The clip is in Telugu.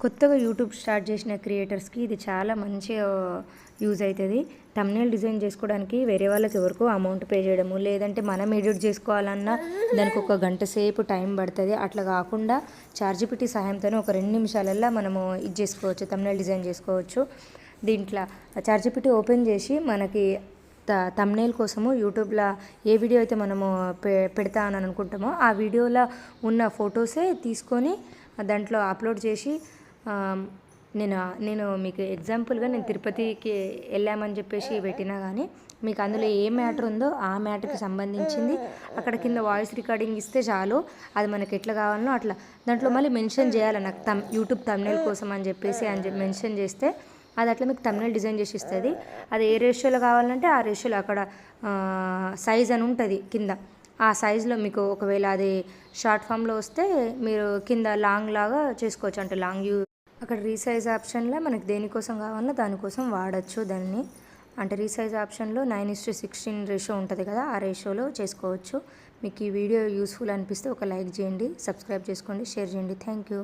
కొత్తగా యూట్యూబ్ స్టార్ట్ చేసిన క్రియేటర్స్కి ఇది చాలా మంచిగా యూజ్ అవుతుంది. థంబ్నెయిల్ డిజైన్ చేసుకోవడానికి వేరే వాళ్ళకి ఎవరికో అమౌంట్ పే చేయడము, లేదంటే మనం ఎడిట్ చేసుకోవాలన్నా దానికి ఒక గంట సేపు టైం పడుతుంది. అట్లా కాకుండా చాట్‌జీపీటీ సహాయంతోనే ఒక 2 నిమిషాలల్లో మనము ఇది చేసుకోవచ్చు, థంబ్నెయిల్ డిజైన్ చేసుకోవచ్చు. దీంట్లో చాట్‌జీపీటీ ఓపెన్ చేసి మనకి థంబ్నెయిల్ కోసము యూట్యూబ్లో ఏ వీడియో అయితే మనము పెడతా అని అనుకుంటామో ఆ వీడియోలో ఉన్న ఫొటోసే తీసుకొని దాంట్లో అప్లోడ్ చేసి నేను మీకు ఎగ్జాంపుల్గా నేను తిరుపతికి వెళ్ళామని చెప్పేసి పెట్టినా కానీ మీకు అందులో ఏ మ్యాటర్ ఉందో ఆ మ్యాటర్కి సంబంధించింది అక్కడ కింద వాయిస్ రికార్డింగ్ ఇస్తే చాలు. అది మనకి ఎట్లా కావాలనో అట్లా దాంట్లో మళ్ళీ మెన్షన్ చేయాలి, నాకు యూట్యూబ్ థంబ్నెయిల్ కోసం అని చెప్పేసి మెన్షన్ చేస్తే అది అట్లా మీకు థంబ్నెయిల్ డిజైన్ చేసి ఇస్తుంది. అది ఏ రేషియోలో కావాలంటే ఆ రేషియోలో అక్కడ సైజ్ అని ఉంటుంది కింద. ఆ సైజులో మీకు ఒకవేళ అది షార్ట్ ఫామ్లో వస్తే మీరు కింద లాంగ్ లాగా చేసుకోవచ్చు, అంటే లాంగ్ అక్కడ రీసైజ్ ఆప్షన్లో మనకి దేనికోసం కావాలన్నా దానికోసం వాడచ్చు దాన్ని. అంటే రీసైజ్ ఆప్షన్లో 9:16 రేషియో ఉంటుంది కదా, ఆ రేషియోలో చేసుకోవచ్చు. మీకు ఈ వీడియో యూస్ఫుల్ అనిపిస్తే ఒక లైక్ చేయండి, సబ్స్క్రైబ్ చేసుకోండి, షేర్ చేయండి. Thank you.